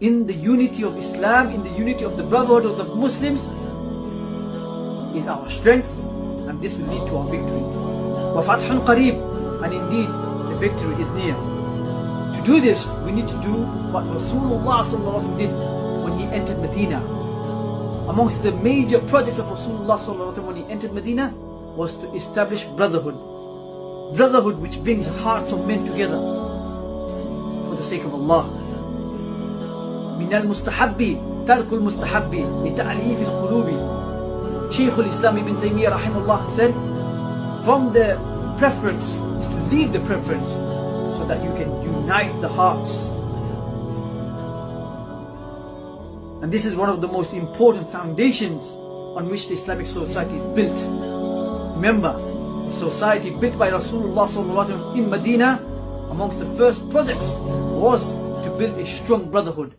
in the unity of Islam, in the unity of the brotherhood of the Muslims, is our strength, and this will lead to our victory. وَفَتْحٌ قَرِيب, and indeed the victory is near. To do this, we need to do what Rasulullah ﷺ did when he entered Medina. Amongst the major projects of Rasulullah ﷺ when he entered Medina was to establish brotherhood. Brotherhood which brings hearts of men together for the sake of Allah. من المستحب ترك المستحب لتأليف القلوب. Shaykh al-Islam ibn Taymiyyah rahimahullah said, from the preference is to leave the preference so that you can unite the hearts. And this is one of the most important foundations on which the Islamic society is built. Remember, the society built by Rasulullah sallallahu alaihi wasallam in Medina, amongst the first projects was to build a strong brotherhood.